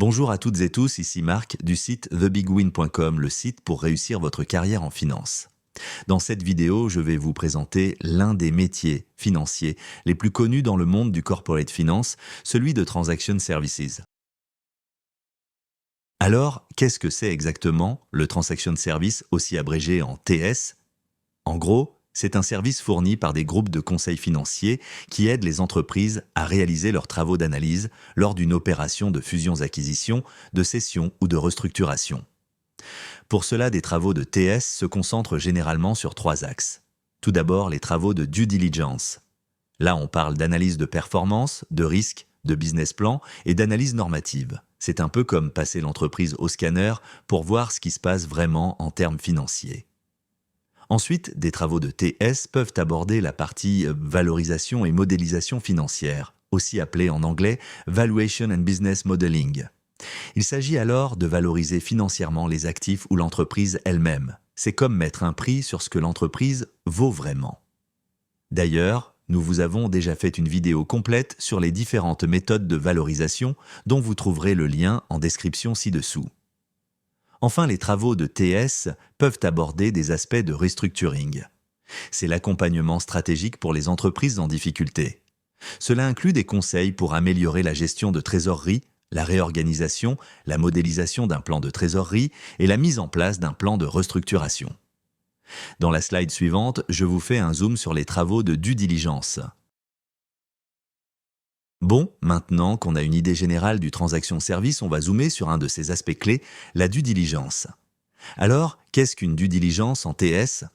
Bonjour à toutes et tous, ici Marc du site thebigwin.com, le site pour réussir votre carrière en finance. Dans cette vidéo, je vais vous présenter l'un des métiers financiers les plus connus dans le monde du corporate finance, celui de Transaction Services. Alors, qu'est-ce que c'est exactement le Transaction Service, aussi abrégé en TS? En gros, c'est un service fourni par des groupes de conseils financiers qui aident les entreprises à réaliser leurs travaux d'analyse lors d'une opération de fusions-acquisitions, de cession ou de restructuration. Pour cela, des travaux de TS se concentrent généralement sur trois axes. Tout d'abord, les travaux de due diligence. Là, on parle d'analyse de performance, de risque, de business plan et d'analyse normative. C'est un peu comme passer l'entreprise au scanner pour voir ce qui se passe vraiment en termes financiers. Ensuite, des travaux de TS peuvent aborder la partie valorisation et modélisation financière, aussi appelée en anglais Valuation and Business Modeling. Il s'agit alors de valoriser financièrement les actifs ou l'entreprise elle-même. C'est comme mettre un prix sur ce que l'entreprise vaut vraiment. D'ailleurs, nous vous avons déjà fait une vidéo complète sur les différentes méthodes de valorisation dont vous trouverez le lien en description ci-dessous. Enfin, les travaux de TS peuvent aborder des aspects de restructuring. C'est l'accompagnement stratégique pour les entreprises en difficulté. Cela inclut des conseils pour améliorer la gestion de trésorerie, la réorganisation, la modélisation d'un plan de trésorerie et la mise en place d'un plan de restructuration. Dans la slide suivante, je vous fais un zoom sur les travaux de due diligence. Bon, maintenant qu'on a une idée générale du transaction service, on va zoomer sur un de ses aspects clés, la due diligence. Alors, qu'est-ce qu'une due diligence en TS?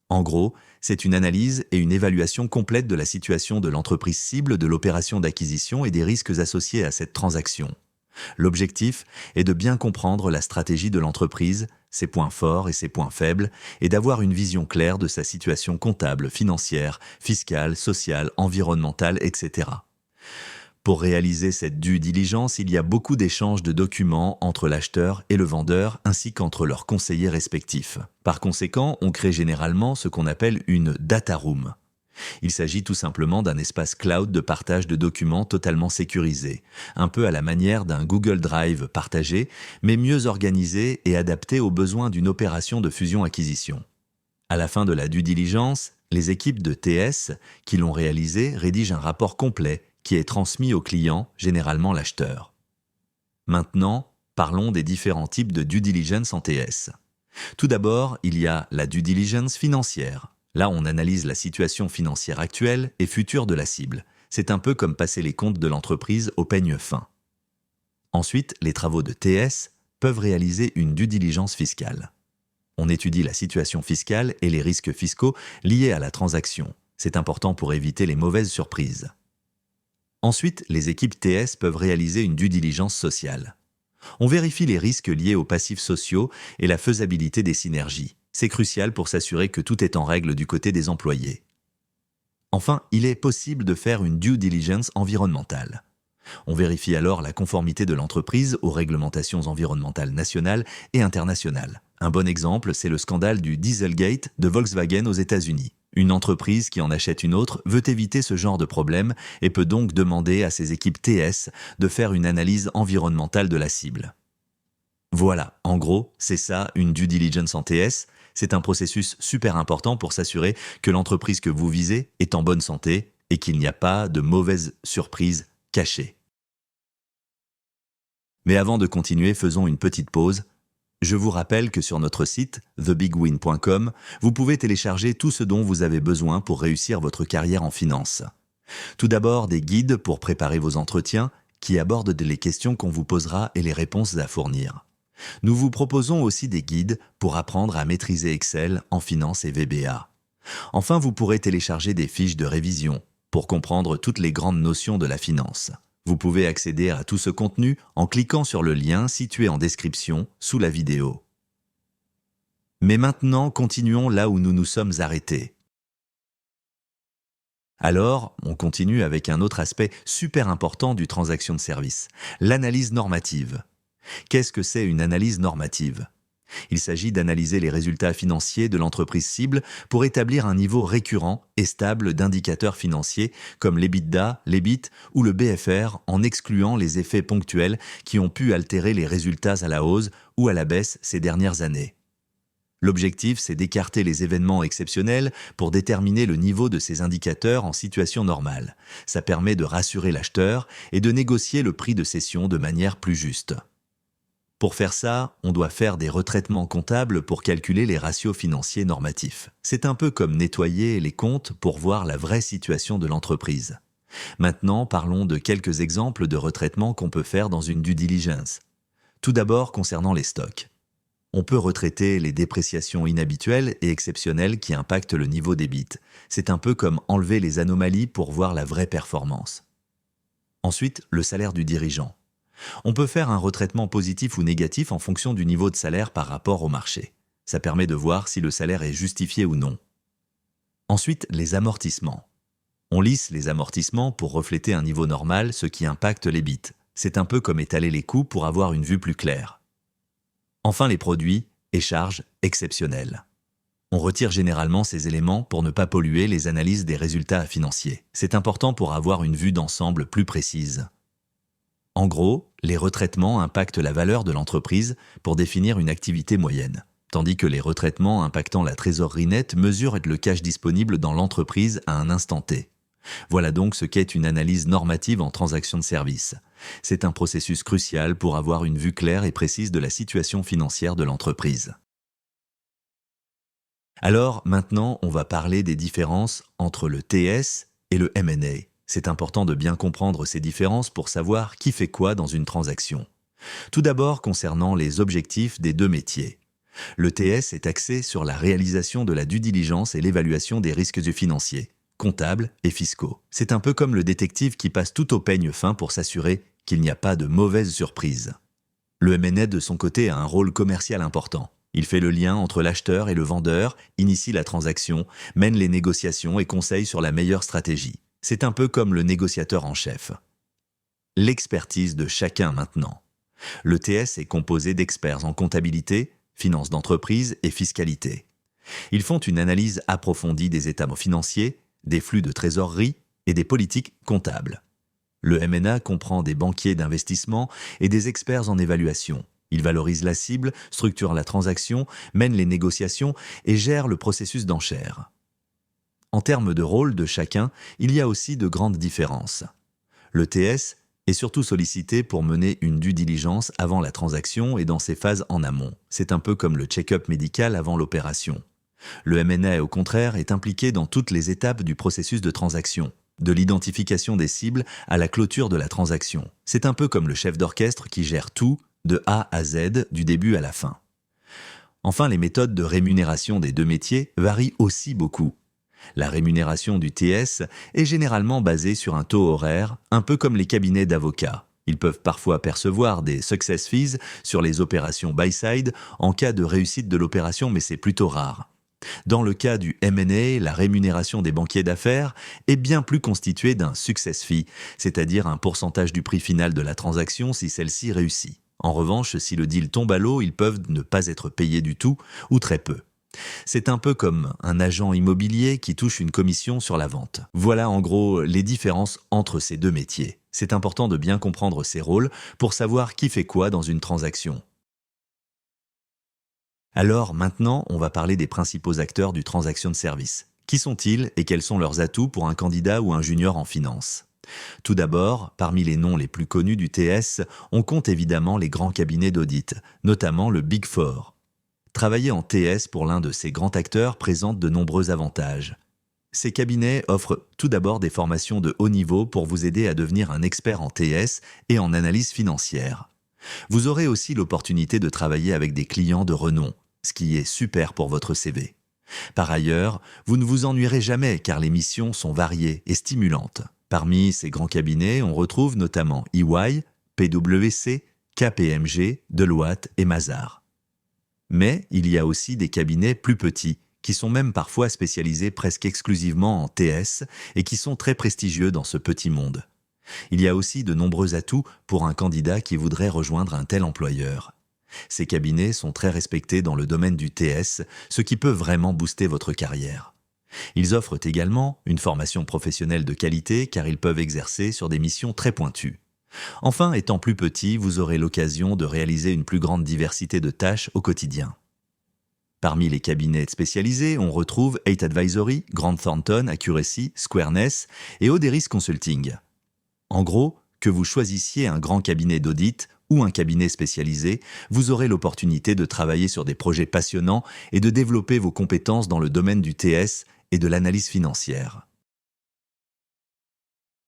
En gros, c'est une analyse et une évaluation complète de la situation de l'entreprise cible de l'opération d'acquisition et des risques associés à cette transaction. L'objectif est de bien comprendre la stratégie de l'entreprise, ses points forts et ses points faibles, et d'avoir une vision claire de sa situation comptable, financière, fiscale, sociale, environnementale, etc. Pour réaliser cette due diligence, il y a beaucoup d'échanges de documents entre l'acheteur et le vendeur, ainsi qu'entre leurs conseillers respectifs. Par conséquent, on crée généralement ce qu'on appelle une data room. Il s'agit tout simplement d'un espace cloud de partage de documents totalement sécurisé, un peu à la manière d'un Google Drive partagé, mais mieux organisé et adapté aux besoins d'une opération de fusion-acquisition. À la fin de la due diligence, les équipes de TS qui l'ont réalisé rédigent un rapport complet qui est transmis au client, généralement l'acheteur. Maintenant, parlons des différents types de due diligence en TS. Tout d'abord, il y a la due diligence financière. Là, on analyse la situation financière actuelle et future de la cible. C'est un peu comme passer les comptes de l'entreprise au peigne fin. Ensuite, les travaux de TS peuvent réaliser une due diligence fiscale. On étudie la situation fiscale et les risques fiscaux liés à la transaction. C'est important pour éviter les mauvaises surprises. Ensuite, les équipes TS peuvent réaliser une due diligence sociale. On vérifie les risques liés aux passifs sociaux et la faisabilité des synergies. C'est crucial pour s'assurer que tout est en règle du côté des employés. Enfin, il est possible de faire une due diligence environnementale. On vérifie alors la conformité de l'entreprise aux réglementations environnementales nationales et internationales. Un bon exemple, c'est le scandale du Dieselgate de Volkswagen aux États-Unis. Une entreprise qui en achète une autre veut éviter ce genre de problème et peut donc demander à ses équipes TS de faire une analyse environnementale de la cible. Voilà, en gros, c'est ça une due diligence en TS. C'est un processus super important pour s'assurer que l'entreprise que vous visez est en bonne santé et qu'il n'y a pas de mauvaises surprises cachées. Mais avant de continuer, faisons une petite pause. Je vous rappelle que sur notre site, thebigwin.com, vous pouvez télécharger tout ce dont vous avez besoin pour réussir votre carrière en finance. Tout d'abord, des guides pour préparer vos entretiens qui abordent les questions qu'on vous posera et les réponses à fournir. Nous vous proposons aussi des guides pour apprendre à maîtriser Excel en finance et VBA. Enfin, vous pourrez télécharger des fiches de révision pour comprendre toutes les grandes notions de la finance. Vous pouvez accéder à tout ce contenu en cliquant sur le lien situé en description sous la vidéo. Mais maintenant, continuons là où nous nous sommes arrêtés. Alors, on continue avec un autre aspect super important du transaction de service, l'analyse normative. Qu'est-ce que c'est une analyse normative? Il s'agit d'analyser les résultats financiers de l'entreprise cible pour établir un niveau récurrent et stable d'indicateurs financiers comme l'EBITDA, l'EBIT ou le BFR en excluant les effets ponctuels qui ont pu altérer les résultats à la hausse ou à la baisse ces dernières années. L'objectif, c'est d'écarter les événements exceptionnels pour déterminer le niveau de ces indicateurs en situation normale. Ça permet de rassurer l'acheteur et de négocier le prix de cession de manière plus juste. Pour faire ça, on doit faire des retraitements comptables pour calculer les ratios financiers normatifs. C'est un peu comme nettoyer les comptes pour voir la vraie situation de l'entreprise. Maintenant, parlons de quelques exemples de retraitements qu'on peut faire dans une due diligence. Tout d'abord, concernant les stocks. On peut retraiter les dépréciations inhabituelles et exceptionnelles qui impactent le niveau d'EBIT. C'est un peu comme enlever les anomalies pour voir la vraie performance. Ensuite, le salaire du dirigeant. On peut faire un retraitement positif ou négatif en fonction du niveau de salaire par rapport au marché. Ça permet de voir si le salaire est justifié ou non. Ensuite, les amortissements. On lisse les amortissements pour refléter un niveau normal, ce qui impacte l'EBIT. C'est un peu comme étaler les coûts pour avoir une vue plus claire. Enfin, les produits et charges exceptionnelles. On retire généralement ces éléments pour ne pas polluer les analyses des résultats financiers. C'est important pour avoir une vue d'ensemble plus précise. En gros, les retraitements impactent la valeur de l'entreprise pour définir une activité moyenne, tandis que les retraitements impactant la trésorerie nette mesurent le cash disponible dans l'entreprise à un instant T. Voilà donc ce qu'est une analyse normative en transaction de services. C'est un processus crucial pour avoir une vue claire et précise de la situation financière de l'entreprise. Alors, maintenant, on va parler des différences entre le TS et le M&A. C'est important de bien comprendre ces différences pour savoir qui fait quoi dans une transaction. Tout d'abord, concernant les objectifs des deux métiers. Le TS est axé sur la réalisation de la due diligence et l'évaluation des risques financiers, comptables et fiscaux. C'est un peu comme le détective qui passe tout au peigne fin pour s'assurer qu'il n'y a pas de mauvaises surprises. Le M&A de son côté a un rôle commercial important. Il fait le lien entre l'acheteur et le vendeur, initie la transaction, mène les négociations et conseille sur la meilleure stratégie. C'est un peu comme le négociateur en chef. L'expertise de chacun maintenant. Le TS est composé d'experts en comptabilité, finance d'entreprise et fiscalité. Ils font une analyse approfondie des états financiers, des flux de trésorerie et des politiques comptables. Le M&A comprend des banquiers d'investissement et des experts en évaluation. Ils valorisent la cible, structurent la transaction, mènent les négociations et gèrent le processus d'enchère. En termes de rôle de chacun, il y a aussi de grandes différences. Le TS est surtout sollicité pour mener une due diligence avant la transaction et dans ses phases en amont. C'est un peu comme le check-up médical avant l'opération. Le M&A, au contraire, est impliqué dans toutes les étapes du processus de transaction, de l'identification des cibles à la clôture de la transaction. C'est un peu comme le chef d'orchestre qui gère tout, de A à Z, du début à la fin. Enfin, les méthodes de rémunération des deux métiers varient aussi beaucoup. La rémunération du TS est généralement basée sur un taux horaire, un peu comme les cabinets d'avocats. Ils peuvent parfois percevoir des success fees sur les opérations buy-side en cas de réussite de l'opération, mais c'est plutôt rare. Dans le cas du M&A, la rémunération des banquiers d'affaires est bien plus constituée d'un success fee, c'est-à-dire un pourcentage du prix final de la transaction si celle-ci réussit. En revanche, si le deal tombe à l'eau, ils peuvent ne pas être payés du tout ou très peu. C'est un peu comme un agent immobilier qui touche une commission sur la vente. Voilà en gros les différences entre ces deux métiers. C'est important de bien comprendre ces rôles pour savoir qui fait quoi dans une transaction. Alors maintenant, on va parler des principaux acteurs du transaction de service. Qui sont-ils et quels sont leurs atouts pour un candidat ou un junior en finance ? Tout d'abord, parmi les noms les plus connus du TS, on compte évidemment les grands cabinets d'audit, notamment le Big Four. Travailler en TS pour l'un de ces grands acteurs présente de nombreux avantages. Ces cabinets offrent tout d'abord des formations de haut niveau pour vous aider à devenir un expert en TS et en analyse financière. Vous aurez aussi l'opportunité de travailler avec des clients de renom, ce qui est super pour votre CV. Par ailleurs, vous ne vous ennuierez jamais car les missions sont variées et stimulantes. Parmi ces grands cabinets, on retrouve notamment EY, PwC, KPMG, Deloitte et Mazars. Mais il y a aussi des cabinets plus petits, qui sont même parfois spécialisés presque exclusivement en TS et qui sont très prestigieux dans ce petit monde. Il y a aussi de nombreux atouts pour un candidat qui voudrait rejoindre un tel employeur. Ces cabinets sont très respectés dans le domaine du TS, ce qui peut vraiment booster votre carrière. Ils offrent également une formation professionnelle de qualité car ils peuvent exercer sur des missions très pointues. Enfin, étant plus petit, vous aurez l'occasion de réaliser une plus grande diversité de tâches au quotidien. Parmi les cabinets spécialisés, on retrouve 8 Advisory, Grant Thornton, Accuracy, Squareness et Oderis Consulting. En gros, que vous choisissiez un grand cabinet d'audit ou un cabinet spécialisé, vous aurez l'opportunité de travailler sur des projets passionnants et de développer vos compétences dans le domaine du TS et de l'analyse financière.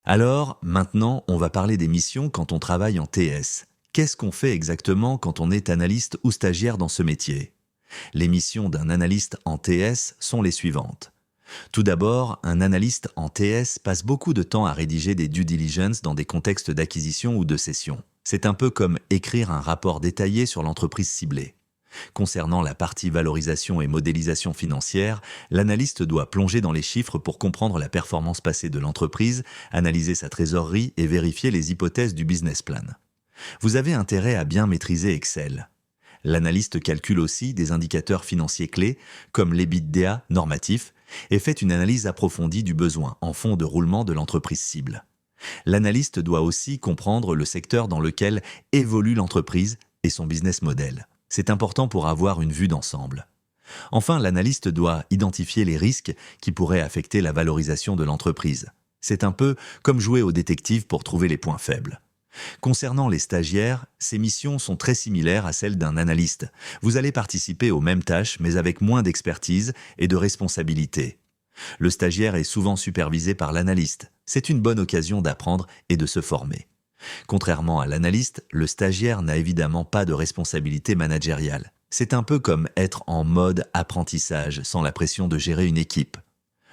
Alors, maintenant, on va parler des missions quand on travaille en TS. Qu'est-ce qu'on fait exactement quand on est analyste ou stagiaire dans ce métier ? Les missions d'un analyste en TS sont les suivantes. Tout d'abord, un analyste en TS passe beaucoup de temps à rédiger des due diligence dans des contextes d'acquisition ou de cession. C'est un peu comme écrire un rapport détaillé sur l'entreprise ciblée. Concernant la partie valorisation et modélisation financière, l'analyste doit plonger dans les chiffres pour comprendre la performance passée de l'entreprise, analyser sa trésorerie et vérifier les hypothèses du business plan. Vous avez intérêt à bien maîtriser Excel. L'analyste calcule aussi des indicateurs financiers clés, comme l'EBITDA normatif, et fait une analyse approfondie du besoin en fonds de roulement de l'entreprise cible. L'analyste doit aussi comprendre le secteur dans lequel évolue l'entreprise et son business model. C'est important pour avoir une vue d'ensemble. Enfin, l'analyste doit identifier les risques qui pourraient affecter la valorisation de l'entreprise. C'est un peu comme jouer au détective pour trouver les points faibles. Concernant les stagiaires, ces missions sont très similaires à celles d'un analyste. Vous allez participer aux mêmes tâches, mais avec moins d'expertise et de responsabilité. Le stagiaire est souvent supervisé par l'analyste. C'est une bonne occasion d'apprendre et de se former. Contrairement à l'analyste, le stagiaire n'a évidemment pas de responsabilité managériale. C'est un peu comme être en mode apprentissage, sans la pression de gérer une équipe.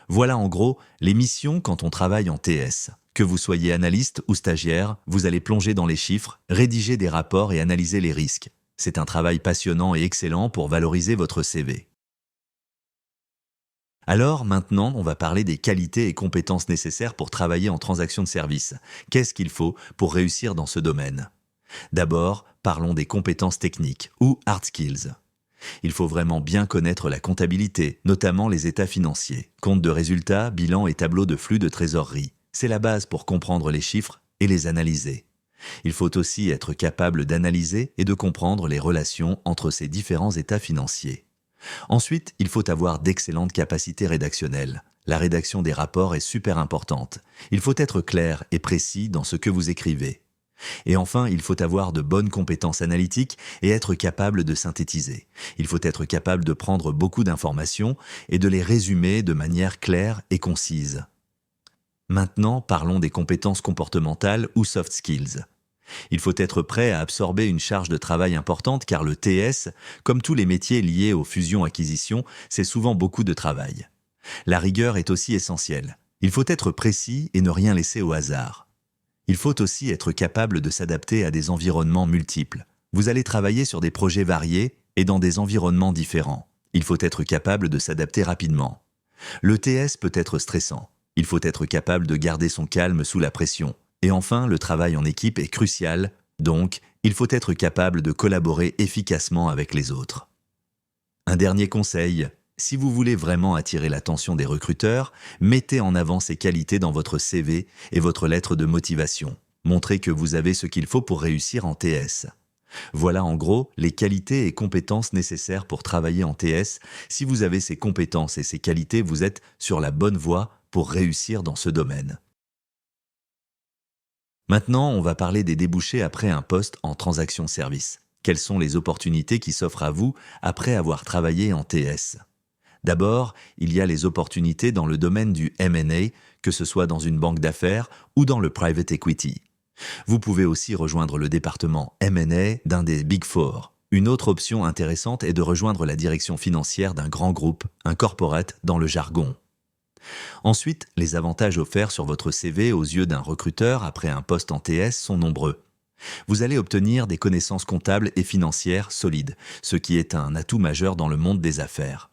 Voilà en gros les missions quand on travaille en TS. Que vous soyez analyste ou stagiaire, vous allez plonger dans les chiffres, rédiger des rapports et analyser les risques. C'est un travail passionnant et excellent pour valoriser votre CV. Alors maintenant, on va parler des qualités et compétences nécessaires pour travailler en transaction de service. Qu'est-ce qu'il faut pour réussir dans ce domaine ? D'abord, parlons des compétences techniques ou hard skills. Il faut vraiment bien connaître la comptabilité, notamment les états financiers, compte de résultats, bilan et tableau de flux de trésorerie. C'est la base pour comprendre les chiffres et les analyser. Il faut aussi être capable d'analyser et de comprendre les relations entre ces différents états financiers. Ensuite, il faut avoir d'excellentes capacités rédactionnelles. La rédaction des rapports est super importante. Il faut être clair et précis dans ce que vous écrivez. Et enfin, il faut avoir de bonnes compétences analytiques et être capable de synthétiser. Il faut être capable de prendre beaucoup d'informations et de les résumer de manière claire et concise. Maintenant, parlons des compétences comportementales ou soft skills. Il faut être prêt à absorber une charge de travail importante car le TS, comme tous les métiers liés aux fusions-acquisitions, c'est souvent beaucoup de travail. La rigueur est aussi essentielle. Il faut être précis et ne rien laisser au hasard. Il faut aussi être capable de s'adapter à des environnements multiples. Vous allez travailler sur des projets variés et dans des environnements différents. Il faut être capable de s'adapter rapidement. Le TS peut être stressant. Il faut être capable de garder son calme sous la pression. Et enfin, le travail en équipe est crucial, donc il faut être capable de collaborer efficacement avec les autres. Un dernier conseil, si vous voulez vraiment attirer l'attention des recruteurs, mettez en avant ces qualités dans votre CV et votre lettre de motivation. Montrez que vous avez ce qu'il faut pour réussir en TS. Voilà en gros les qualités et compétences nécessaires pour travailler en TS. Si vous avez ces compétences et ces qualités, vous êtes sur la bonne voie pour réussir dans ce domaine. Maintenant, on va parler des débouchés après un poste en transaction service. Quelles sont les opportunités qui s'offrent à vous après avoir travaillé en TS ? D'abord, il y a les opportunités dans le domaine du M&A, que ce soit dans une banque d'affaires ou dans le private equity. Vous pouvez aussi rejoindre le département M&A d'un des Big Four. Une autre option intéressante est de rejoindre la direction financière d'un grand groupe, un corporate dans le jargon. Ensuite, les avantages offerts sur votre CV aux yeux d'un recruteur après un poste en TS sont nombreux. Vous allez obtenir des connaissances comptables et financières solides, ce qui est un atout majeur dans le monde des affaires.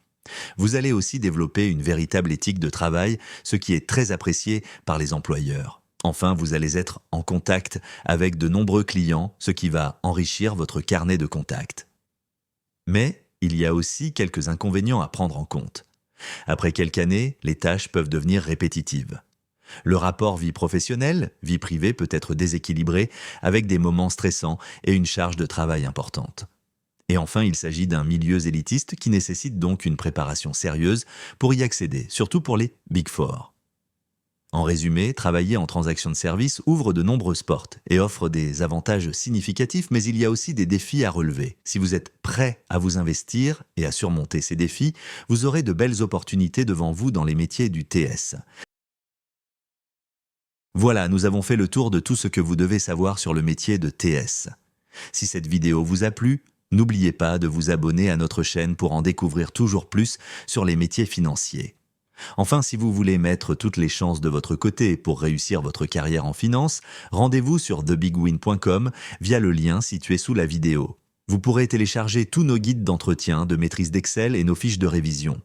Vous allez aussi développer une véritable éthique de travail, ce qui est très apprécié par les employeurs. Enfin, vous allez être en contact avec de nombreux clients, ce qui va enrichir votre carnet de contacts. Mais il y a aussi quelques inconvénients à prendre en compte. Après quelques années, les tâches peuvent devenir répétitives. Le rapport vie professionnelle, vie privée peut être déséquilibré avec des moments stressants et une charge de travail importante. Et enfin, il s'agit d'un milieu élitiste qui nécessite donc une préparation sérieuse pour y accéder, surtout pour les Big Four. En résumé, travailler en transaction de services ouvre de nombreuses portes et offre des avantages significatifs, mais il y a aussi des défis à relever. Si vous êtes prêt à vous investir et à surmonter ces défis, vous aurez de belles opportunités devant vous dans les métiers du TS. Voilà, nous avons fait le tour de tout ce que vous devez savoir sur le métier de TS. Si cette vidéo vous a plu, n'oubliez pas de vous abonner à notre chaîne pour en découvrir toujours plus sur les métiers financiers. Enfin, si vous voulez mettre toutes les chances de votre côté pour réussir votre carrière en finance, rendez-vous sur thebigwin.com via le lien situé sous la vidéo. Vous pourrez télécharger tous nos guides d'entretien, de maîtrise d'Excel et nos fiches de révision.